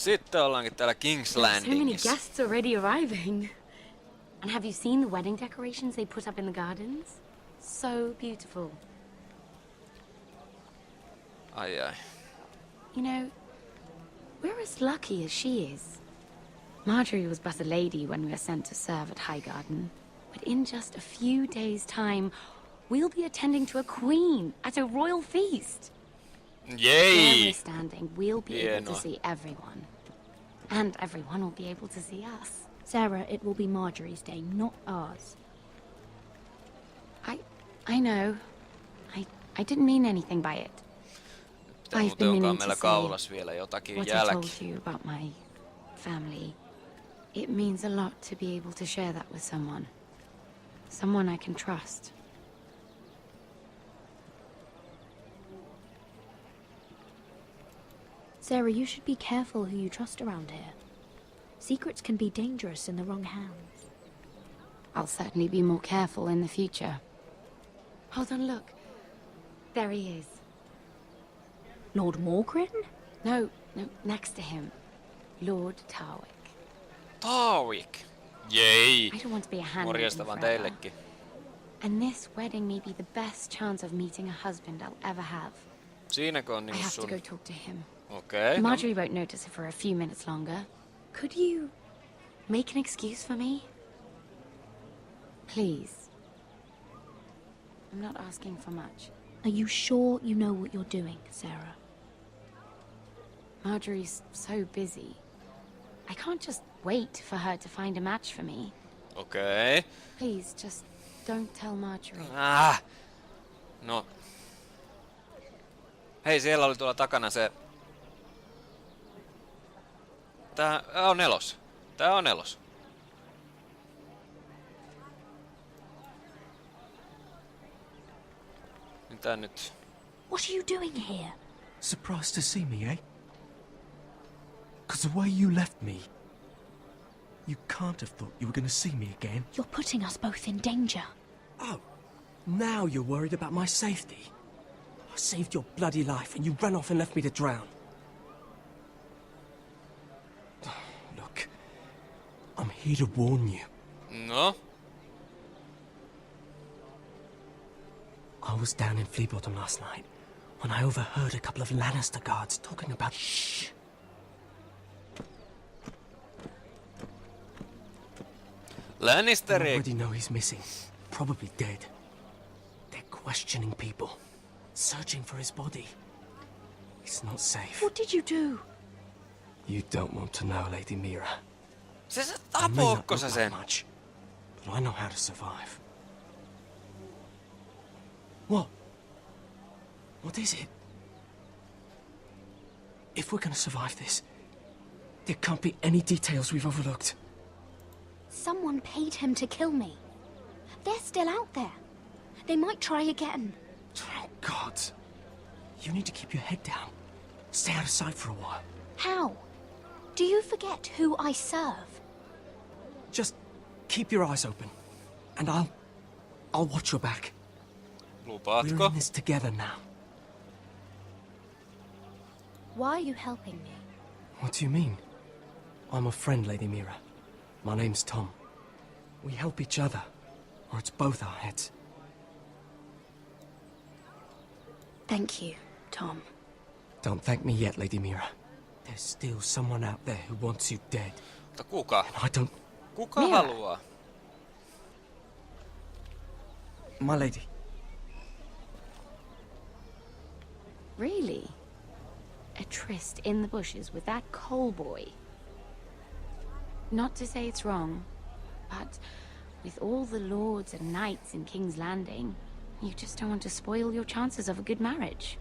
Sitten ollaankin täällä King's So many Landingissa. guests already arriving. And have you seen the wedding decorations they put up in the gardens? So beautiful. Ai. You know, we're as lucky as she is. Marjorie was but a lady when we were sent to serve at Highgarden. But in just a few days' time, we'll be attending to a queen at a royal feast. Jei! Where we're standing, we'll be able to Hienoa. see everyone. And everyone will be able to see us. Sarah, it will be Marjorie's day, not ours. I know. I didn't mean anything by it. I've been Onkaan meaning meillä to kaulas say vielä jotakin what I jälki. told you about my family. It means a lot to be able to share that with someone. Someone I can trust. Sarah, you should be careful who you trust around here. Secrets can be dangerous in the wrong hands. I'll certainly be more careful in the future. Hold on, look. There he is. Lord Morgrin? No, next to him. Lord Tarwick. Tarwick! Jei! I don't want to be a handmaiden Morjesta vaan forever. teillekin. And this wedding may be the best chance of meeting a husband I'll ever have. Siinäkö on I niinku have to sun... go talk to him. Okei. No, Marjorie won't notice it for a few minutes longer. Could you make an excuse for me? Please. I'm not asking for much. Are you sure you know what you're doing, Sarah? Marjorie's so busy. I can't just wait for her to find a match for me. okei. Please, just don't tell Marjorie. No. Hei, siellä oli tuolla takana se... Tää on nelos. Tää on nelos. Mitä nyt? What are you doing here? Surprised to see me, eh? 'Cause the way you left me... You can't have thought you were gonna see me again. You're putting us both in danger. Oh, now you're worried about my safety. I saved your bloody life and you ran off and left me to drown. Look, I'm here to warn you. No? I was down in Flea Bottom last night when I overheard a couple of Lannister guards talking about... Shh! I Lannisteri! already know he's missing. Probably dead. They're questioning people. Searching for his body. It's not safe. What did you do? You don't want to know, Lady Mira. Se I may not tapoikko look se like sen? much, but I know how to survive. What? What is it? If we're gonna survive this, there can't be any details we've overlooked. Someone paid him to kill me. They're still out there. They might try again. Oh, God. You need to keep your head down. Stay out of sight for a while. How? Do you forget who I serve? Just keep your eyes open. And I'll watch your back. We're Lupaatko? in this together now. Why are you helping me? What do you mean? I'm a friend, Lady Mira. My name's Tom. We help each other, or it's both our heads. Thank you, Tom. Don't thank me yet, Lady Mira. There's still someone out there who wants you dead. Mutta kuka? And I don't... Kuka Mira. haluaa? My lady. Really? A tryst in the bushes with that coal boy? Not to say it's wrong, but with all the lords and knights in King's Landing, you just don't want to spoil your chances of a good marriage.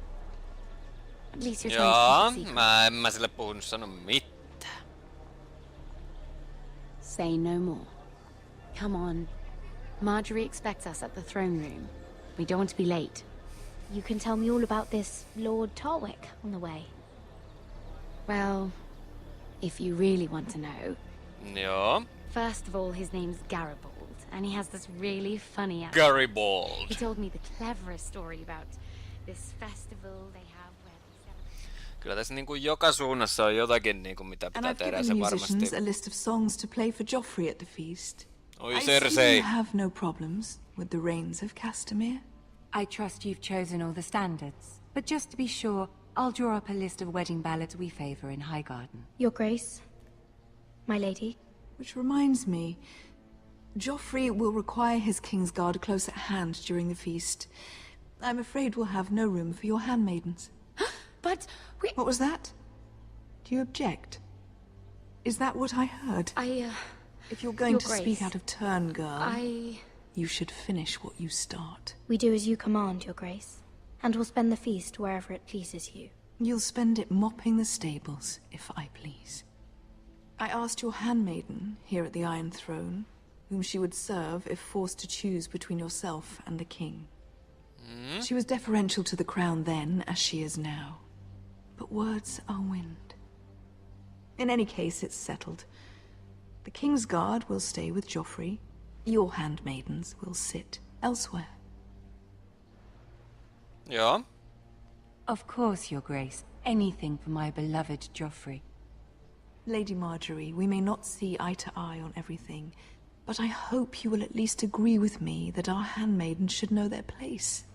At least you're trying Jaa, to keep it secret. en mä sille puhunut sano mitään. Say no more. Come on. Marjorie expects us at the throne room. We don't want to be late. You can tell me all about this Lord Tarwick on the way. Well, if you really want to know, Joo. first of all, his name's Garibaldi, and he has this really funny accent. Garibaldi. He told me the cleverest story about this festival they have where they celebrate. Kyllä tässä niinku joka suunnassa on jotakin niinku mitä And pitää I've tehdä given se musicians varmasti. a list of songs to play for Joffrey at the feast. Oi I assume Cersei. you have no problems with the reigns of Castamere. I trust you've chosen all the standards. But just to be sure, I'll draw up a list of wedding ballads we favor in Highgarden. Your Grace, my lady. Which reminds me, Joffrey will require his Kingsguard close at hand during the feast. I'm afraid we'll have no room for your handmaidens. But we... What was that? Do you object? Is that what I heard? If you're going Your to Grace, speak out of turn, girl, I... you should finish what you start. We do as you command, Your Grace, and we'll spend the feast wherever it pleases you. You'll spend it mopping the stables, if I please. I asked your handmaiden here at the Iron Throne whom she would serve if forced to choose between yourself and the king. She was deferential to the crown then, as she is now. But words are wind. In any case, it's settled. The Kingsguard will stay with Joffrey. Your handmaidens will sit elsewhere. Joo. Of course, Your Grace. Anything for my beloved Joffrey. Lady Marjorie, we may not see eye to eye on everything, but I hope you will at least agree with me that our handmaidens should know their place.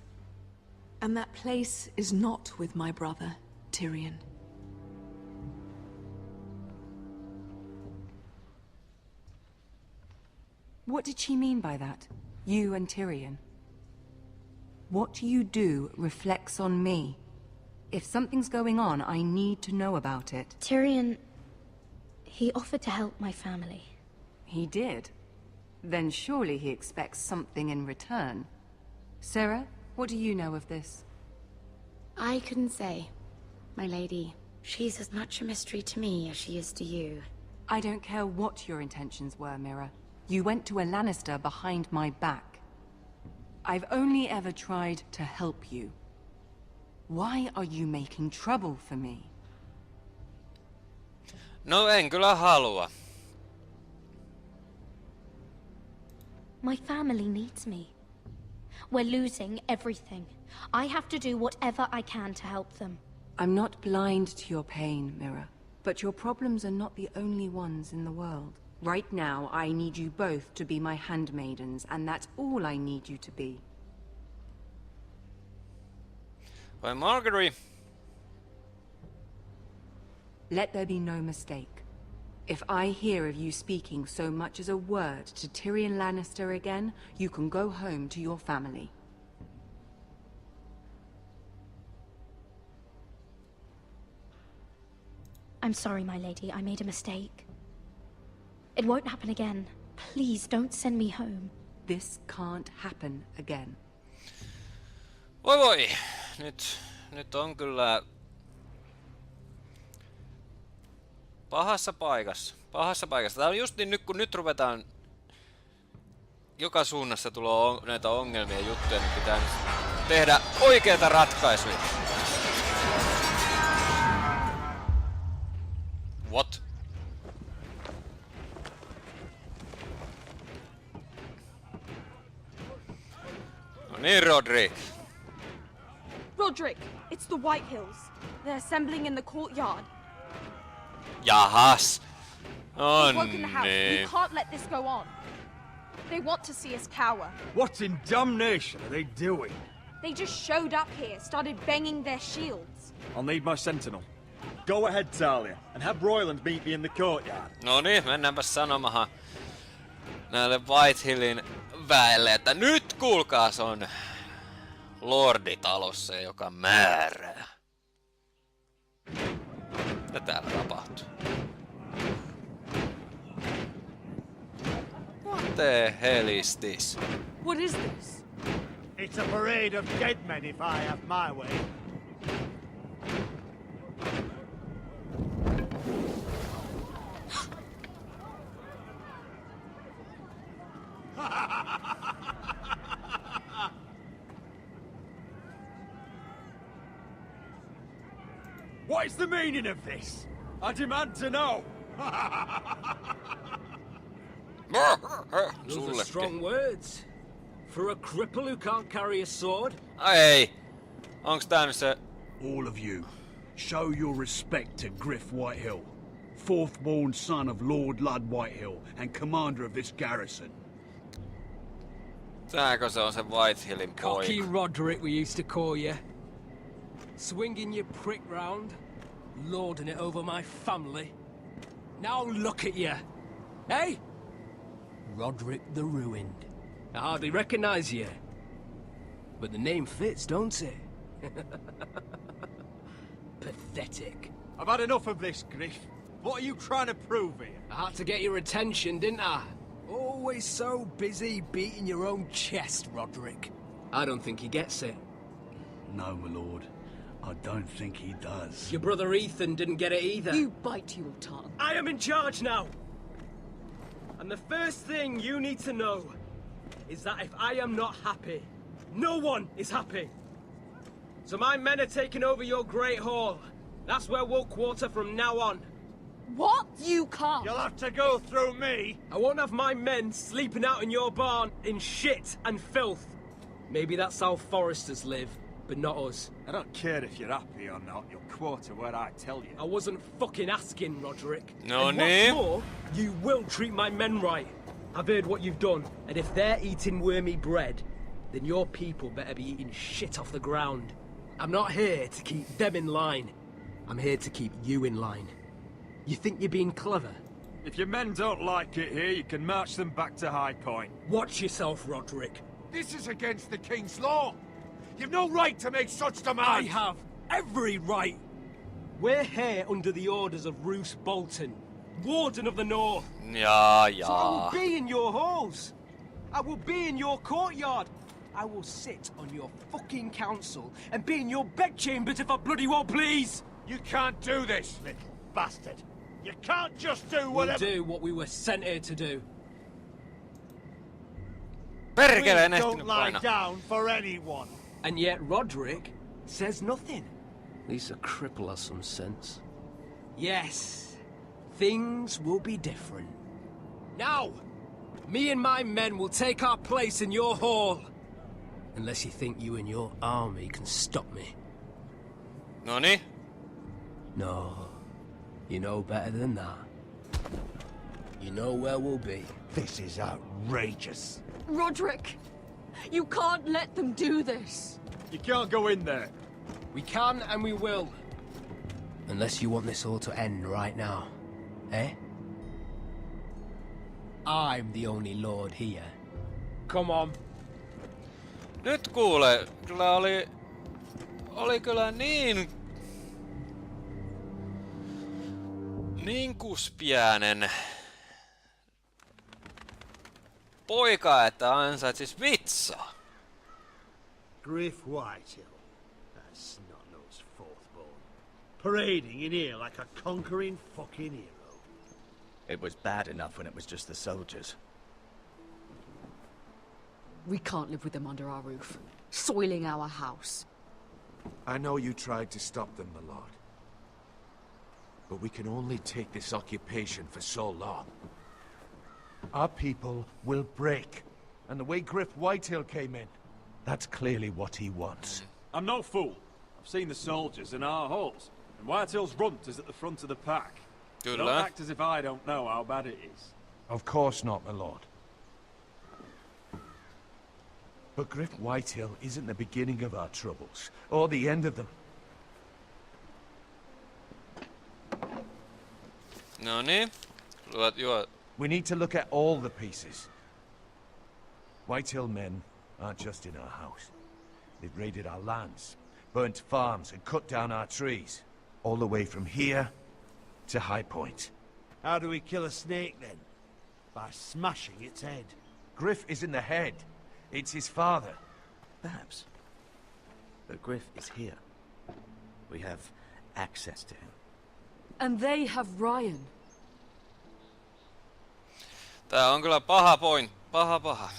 And that place is not with my brother, Tyrion. What did she mean by that? You and Tyrion? What you do reflects on me. If something's going on, I need to know about it. Tyrion, he offered to help my family. He did? Then surely he expects something in return. Sarah, what do you know of this? I couldn't say, my lady. She's as much a mystery to me as she is to you. I don't care what your intentions were, Mira. You went to a Lannister behind my back. I've only ever tried to help you. Why are you making trouble for me? No en kyllä halua. My family needs me. We're losing everything. I have to do whatever I can to help them. I'm not blind to your pain, Mira. But your problems are not the only ones in the world. Right now, I need you both to be my handmaidens, and that's all I need you to be. Vai Marjorie? Let there be no mistake. If I hear of you speaking so much as a word to Tyrion Lannister again, you can go home to your family. I'm sorry, my lady. I made a mistake. It won't happen again. Please don't send me home. This can't happen again. Voi voi. Nyt on kyllä pahassa paikassa. Pahassa paikassa. Tää on just niin nyt kun nyt ruvetaan joka suunnassa tulee näitä ongelmia ja juttuja, niin pitää nyt tehdä oikeita ratkaisuja. What? No niin, Rodrik. Rodrik, it's the White Hills. They're assembling in the courtyard. Jahas. Oh They've woken the house. We niin. can't let this go on. They want to see us cower. What in damnation are they doing? They just showed up here, started banging their shields. I'll need my sentinel. Go ahead, Talia, and have Royland meet me in the courtyard. No niin, mennäänpäs sanomahan näille Whitehillin väelle, että nyt kuulkaas on lorditalossa, joka määrää. Mitä täällä tapahtuu? What the hell is this? What is this? It's a parade of dead men if I have my way. What is the meaning of this? I demand to know. Those are strong words. For a cripple who can't carry a sword? Ai ei. Onks tää nyt se... All of you, Show your respect to Griff Whitehill, fourth-born son of Lord Lud Whitehill and commander of this garrison. Tääkö se on se Whitehillin Cocky poika? Roderick, we used to call you. Swinging your prick round, lording it over my family. Now look at you. Hey? Roderick the Ruined. I hardly recognize you. But the name fits, don't it? Pathetic. I've had enough of this, Griff. What are you trying to prove here? I had to get your attention, didn't I? Always so busy beating your own chest, Roderick. I don't think he gets it. No, my lord. I don't think he does. Your brother Ethan didn't get it either. You bite your tongue. I am in charge now! And the first thing you need to know is that if I am not happy, no one is happy. So my men are taking over your Great Hall. That's where we'll quarter from now on. What? You can't. You'll have to go through me. I won't have my men sleeping out in your barn in shit and filth. Maybe that's how foresters live, but not us. I don't care if you're happy or not. You'll quarter where I tell you. I wasn't fucking asking, Roderick. No And name. what's more, you will treat my men right. I've heard what you've done, and if they're eating wormy bread, then your people better be eating shit off the ground. I'm not here to keep them in line. I'm here to keep you in line. You think you're being clever? If your men don't like it here, you can march them back to High Point. Watch yourself, Roderick. This is against the King's law. You've no right to make such I demands. have every right. We're here under the orders of Roose Bolton, Warden of the North. Jaa, So I will jaa. be in your halls. I will be in your courtyard. I will sit on your fucking council and be in your bedchambers if I bloody well please. You can't do this, little bastard. You can't just do We'll whatever... do what we were sent here to do. Perkele, en We ehtinyt don't lie painaa. down for anyone. And yet Roderick says nothing. At least a cripple has some sense. Yes, things will be different. Now, me and my men will take our place in your hall. Unless you think you and your army can stop me. Noni. No, you know better than that. You know where we'll be. This is outrageous. Roderick, you can't let them do this. You can't go in there. We can and we will. Unless you want this all to end right now. Eh? I'm the only lord here. Come on. Nyt kuule, kyllä oli kyllä niin kuspiäinen poika, että ansaitsis vitsaa. Griff Whitehill, that snot-nosed fourth-born, parading in here like a conquering fucking hero. It was bad enough when it was just the soldiers. We can't live with them under our roof, soiling our house. I know you tried to stop them, my lord. But we can only take this occupation for so long. Our people will break. And the way Griff Whitehill came in, that's clearly what he wants. I'm no fool. I've seen the soldiers in our halls, and Whitehill's runt is at the front of the pack. Good Don't luck. act as if I don't know how bad it is. Of course not, my lord. But Griff Whitehill isn't the beginning of our troubles, or the end of them. Noni. Juo. We need to look at all the pieces. Whitehill men aren't just in our house. They've raided our lands, burnt farms, and cut down our trees. All the way from here to High Point. How do we kill a snake, then? By smashing its head. Griff isn't the head. It's his father. Perhaps. But Griff is here. We have access to him. And they have Ryan. Tää on kyllä paha point. Paha.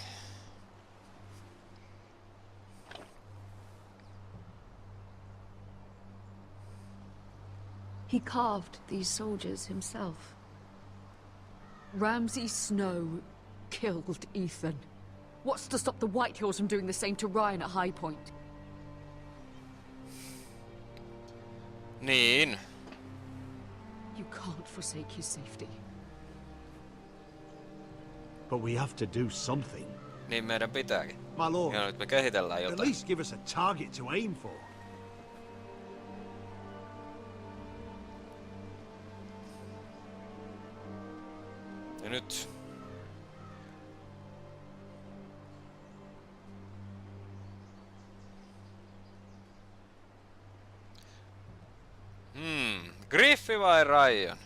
He carved these soldiers himself. Ramsay Snow killed Ethan. What's to stop the Whitehills from doing the same to Ryan at High Point? Niin. You can't forsake his safety. But we have to do something. Niin meidän pitääkin. My lord, Ja nyt me kehitellään at jotain. least give us a target to aim for. Ja nyt. Griffi vai Ryan?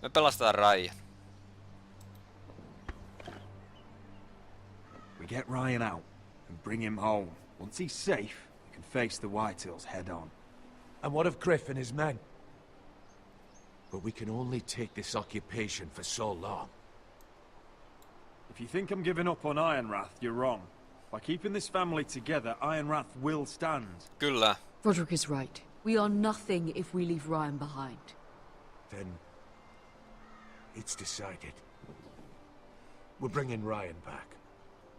Me pelastetaan Ryan. We get Ryan out and bring him home. Once he's safe, we can face the Whitehills head on. And what of Griff and his men? But we can only take this occupation for so long. If you think I'm giving up on Ironrath, you're wrong. By keeping this family together, Ironrath will stand. Kyllä. Roderick is right. We are nothing if we leave Ryan behind. Then it's decided. We're bringing Ryan back.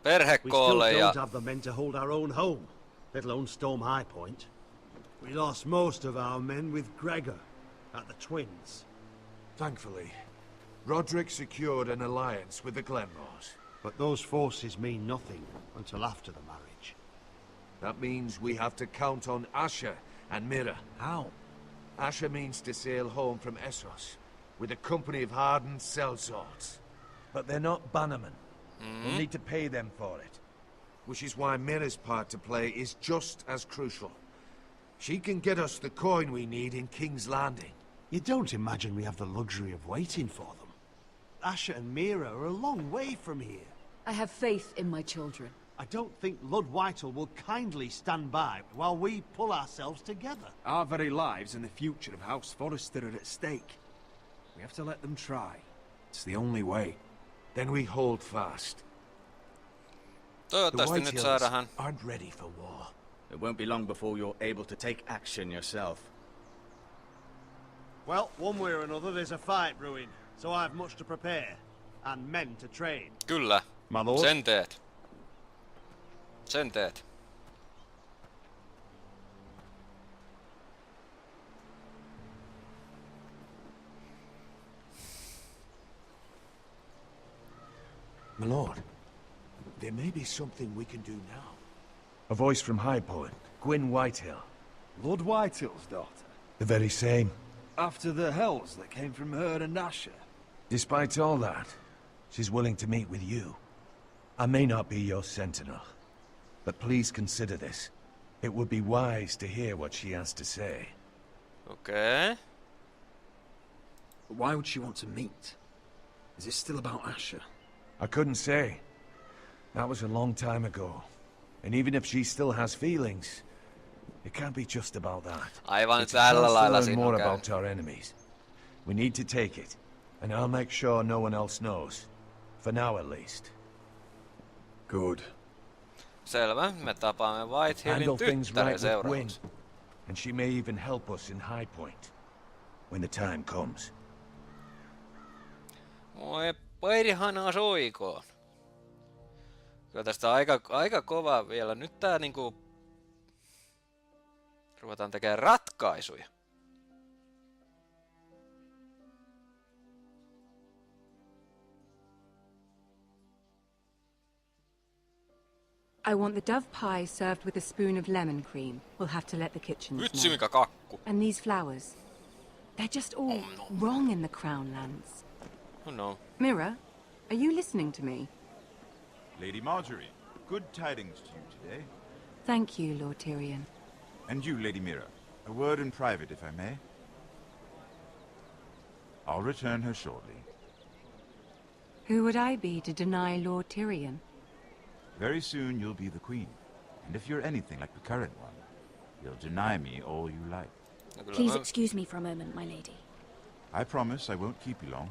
We still Perhekoolle ja... don't have the men to hold our own home, let alone storm High Point. We lost most of our men with Gregor at the Twins. Thankfully, Roderick secured an alliance with the Glenmores. But those forces mean nothing until after the marriage. That means we have to count on Asher and Mira. How? Asher means to sail home from Essos with a company of hardened sellswords. But they're not bannermen. We'll need to pay them for it. Which is why Mira's part to play is just as crucial. She can get us the coin we need in King's Landing. You don't imagine we have the luxury of waiting for them. Asher and Mira are a long way from here. I have faith in my children. I don't think Lord Whitehall will kindly stand by while we pull ourselves together. Our very lives and the future of House Forrester are at stake. We have to let them try. It's the only way. Then we hold fast. The Toivottavasti nyt Whitehills saadaan. aren't ready for war. It won't be long before you're able to take action yourself. Well, one way or another there's a fight brewing, so I have much to prepare. And men to train. Kyllä. My lord? Sen teet. Sen teet. My lord, there may be something we can do now. A voice from High Point, Gwyn Whitehill. Lord Whitehill's daughter. The very same. After the hells that came from her and Asher. Despite all that, she's willing to meet with you. I may not be your sentinel, but please consider this. It would be wise to hear what she has to say. Okay. But why would she want to meet? Is it still about Asher? I couldn't say. That was a long time ago. And even if she still has feelings, it can't be just about that. Aivan It's a tällä chance to lailla learn siinä more on käynyt. about our enemies. We need to take it, and I'll make sure no one else knows. For now, at least. Good. Selvä. Me tapaamme Whitehillin Handle things tyttären right with Gwyn, seuraavaksi. and she may even help us in High Point when the time comes. Moi perhana soikoon. Kyllä tästä aika kova vielä. Nyt tää niinku... Ruvetaan tekemään ratkaisuja. I want the dove pie served with a spoon of lemon cream. We'll have to let the kitchens Vitsi know. mikä kakku. And these flowers. They're just all wrong in the Crown lands. Oh no. Mira, are you listening to me? Lady Marjorie, good tidings to you today. Thank you, Lord Tyrion. And you, Lady Mira. A word in private, if I may. I'll return her shortly. Who would I be to deny Lord Tyrion? Very soon you'll be the queen. And if you're anything like the current one, you'll deny me all you like. Please excuse me for a moment, my lady. I promise I won't keep you long.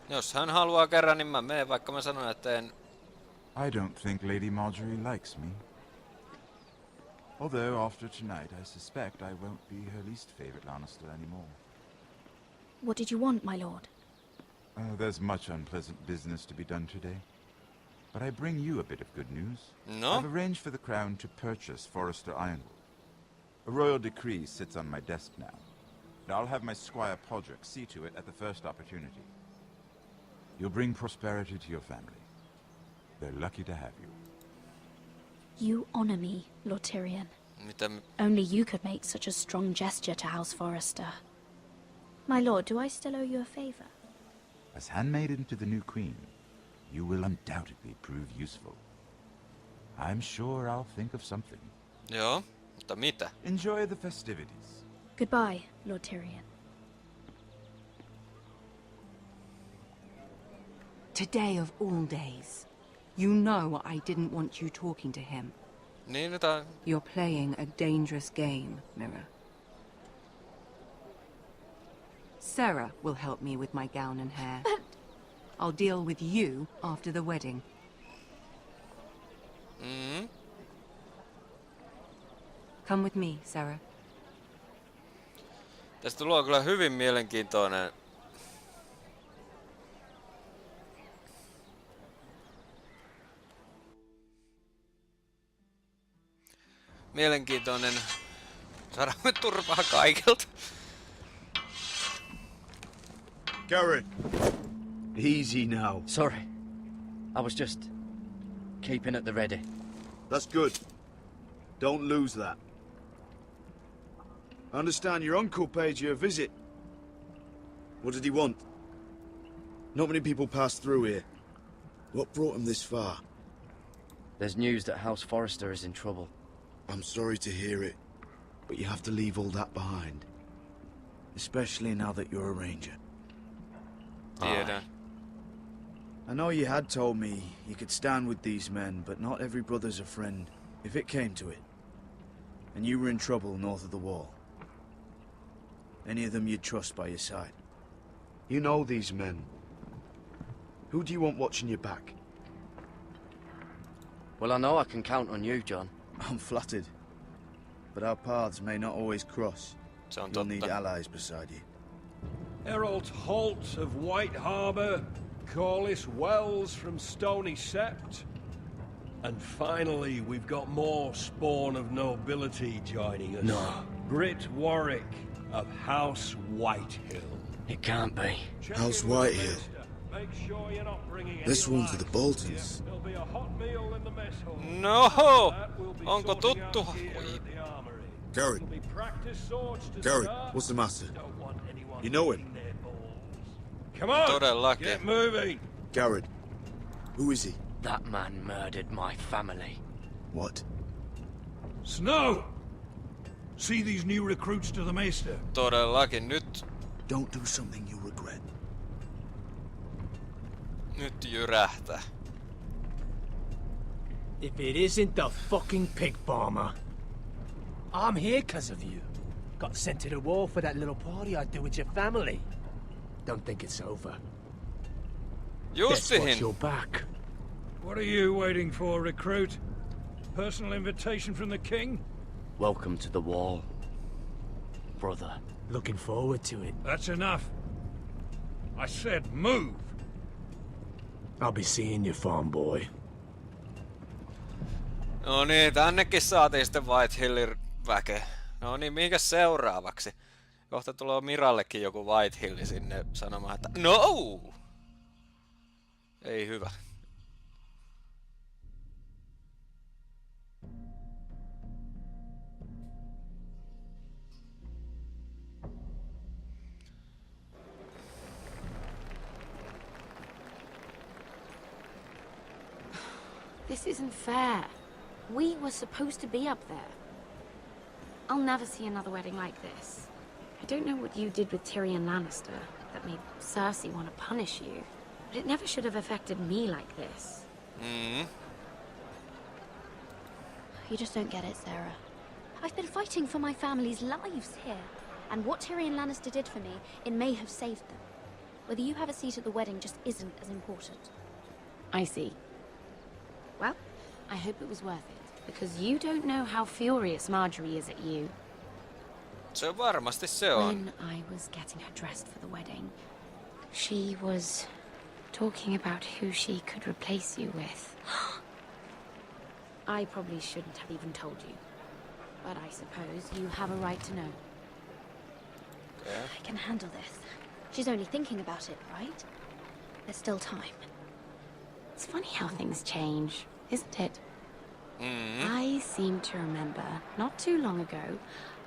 Jos hän haluaa kerran, niin mä menen, vaikka mä sanon, että en... I don't think Lady Marjorie likes me. Although, after tonight, I suspect I won't be her least favorite Lannister anymore. What did you want, my lord? There's much unpleasant business to be done today. But I bring you a bit of good news. No? I've arranged for the Crown to purchase Forrester Ironwood. A royal decree sits on my desk now. And I'll have my squire Podrick see to it at the first opportunity. You'll bring prosperity to your family. They're lucky to have you. You honor me, Lord Tyrion. Mitä Only you could make such a strong gesture to House Forrester. My lord, do I still owe you a favor? As handmaiden to the new queen, you will undoubtedly prove useful. I'm sure I'll think of something. Joo, mutta mitä? Enjoy the festivities. Goodbye, Lord Tyrion. Today of all days. You know I didn't want you talking to him. Niin, jotain. You're playing a dangerous game, Mira. Sarah will help me with my gown and hair. I'll deal with you after the wedding. Come with me, Sarah. Tästä tulee kyllä hyvin mielenkiintoinen. Mielenkiintoinen. Saadaan me turpaa kaikilta. Garrett, easy now. Sorry. I was just keeping at the ready. That's good. Don't lose that. I understand your uncle paid you a visit. What did he want? Not many people pass through here. What brought him this far? There's news that House Forrester is in trouble. I'm sorry to hear it, but you have to leave all that behind. Especially now that you're a ranger. Tiedän. I know you had told me you could stand with these men, but not every brother's a friend, if it came to it. And you were in trouble north of the wall. Any of them you'd trust by your side. You know these men. Who do you want watching your back? Well, I know I can count on you, John. I'm flattered. But our paths may not always cross. You'll need allies beside you. Herald Holt of White Harbour, Corliss Wells from Stony Sept. And finally, we've got more spawn of nobility joining us. No. Britt Warwick of House Whitehill. It can't be. House Whitehill. This one's for the Boltons. No! Onko tuttu? Garrett. Garrett, what's the matter? You know him? Come on! Todellakin. Get moving! Garrett. Who is he? That man murdered my family. What? Snow! See these new recruits to the Maester? Todellakin nyt. Don't do something you regret. Nyt jyrähtää. If it isn't the fucking pig farmer. I'm here 'cause of you. Got sent to the wall for that little party I do with your family. Don't think it's over. Guess what, you're back. What are you waiting for, recruit? Personal invitation from the king? Welcome to the wall, brother. Looking forward to it. That's enough. I said move. I'll be seeing you, farm boy. No niin, tännekin saatiin sitten Whitehillin väke. No niin, mihinkäs seuraavaksi? Kohta tulee Mirallekin joku Whitehilli sinne sanomaan, että no! Ei hyvä. This isn't fair. We were supposed to be up there. I'll never see another wedding like this. I don't know what you did with Tyrion Lannister that made Cersei want to punish you, but it never should have affected me like this. You just don't get it, Sarah. I've been fighting for my family's lives here, and what Tyrion Lannister did for me, it may have saved them. Whether you have a seat at the wedding just isn't as important. I see. Well, I hope it was worth it, because you don't know how furious Marjorie is at you. Se varmasti se on. When I was getting her dressed for the wedding, she was talking about who she could replace you with. I probably shouldn't have even told you. but I suppose you have a right to know. Okay. I can handle this. She's only thinking about it, right? There's still time. It's funny how things change, isn't it? I seem to remember, not too long ago,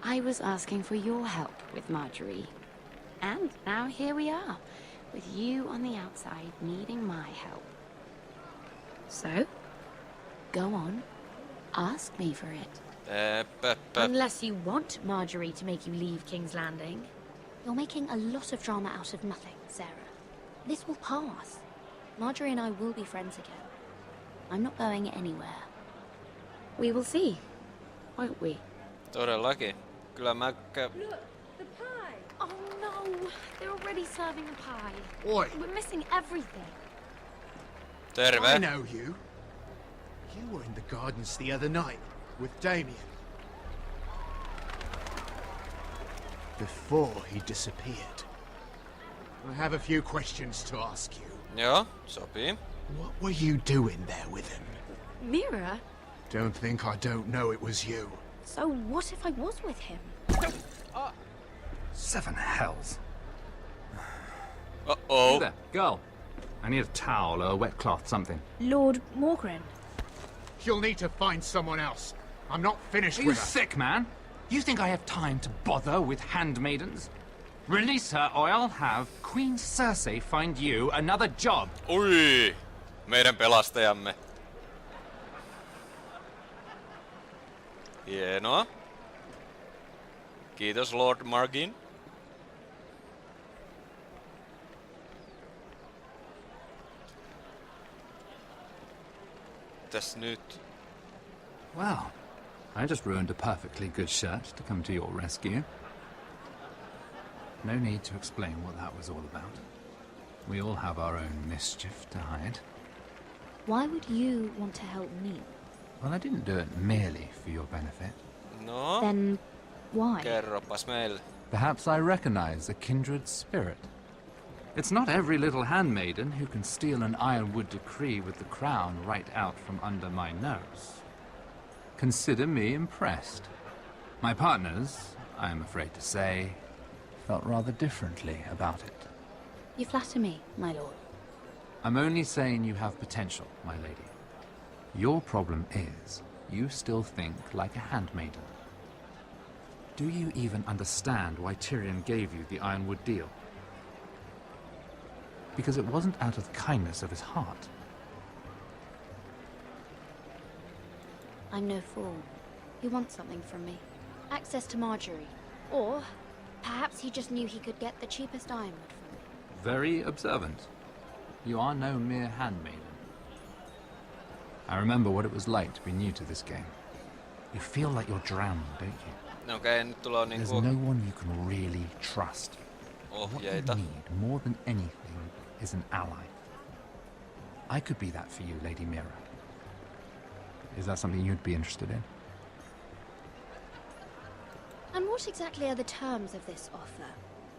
I was asking for your help with Marjorie. And now here we are, with you on the outside needing my help. So, go on, ask me for it. Unless you want Marjorie to make you leave King's Landing. You're making a lot of drama out of nothing, Sarah. This will pass. Marjorie and I will be friends again. I'm not going anywhere. We will see, won't we? Todellakin. Kyllä mä... Look, the pie. Oh no, they're already serving the pie. Oi. We're missing everything. Terve. I know you. You were in the gardens the other night with Damien. Before he disappeared. I have a few questions to ask you. Joo, sopii. What were you doing there with him? Mira? Don't think I don't know it was you. So what if I was with him? Seven hells. Uh-oh. There, girl. I need a towel or a wet cloth, something. Lord Morgren. You'll need to find someone else. I'm not finished Are you with her. sick, man? You think I have time to bother with handmaidens? Release her or I'll have Queen Cersei find you another job. Ui! Meidän pelastajamme. Hienoa. Kiitos Lord Margin. Mitäs nyt? Well, I just ruined a perfectly good shirt to come to your rescue. No need to explain what that was all about. We all have our own mischief to hide. Why would you want to help me? Well, I didn't do it merely for your benefit. No? Then why? Kerropas meille. Perhaps I recognize a kindred spirit. It's not every little handmaiden who can steal an ironwood decree with the crown right out from under my nose. Consider me impressed. My partners, I am afraid to say, felt rather differently about it. You flatter me, my lord. I'm only saying you have potential, my lady. Your problem is, you still think like a handmaiden. Do you even understand why Tyrion gave you the ironwood deal? Because it wasn't out of the kindness of his heart. I'm no fool. He wants something from me. Access to Marjorie. Or perhaps he just knew he could get the cheapest ironwood from me. Very observant. You are no mere handmaiden. I remember what it was like to be new to this game. You feel like you're drowning, don't you? Okei, nyt tulee There's niinku no one you can really trust. What you ohjeita. need, more than anything, is an ally. I could be that for you, Lady Mira. Is that something you'd be interested in? And what exactly are the terms of this offer?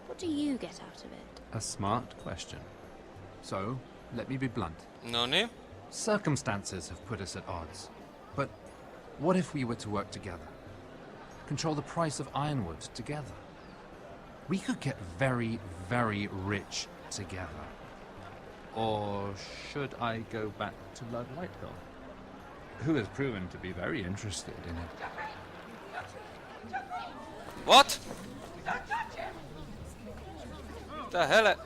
What do you get out of it? A smart question. So, let me be blunt. Noniin. Circumstances have put us at odds. But what if we were to work together? Control the price of ironwood together? We could get very, very rich together. Or should I go back to Lord Whitehill, who has proven to be very interested in it? What? Mitä hele...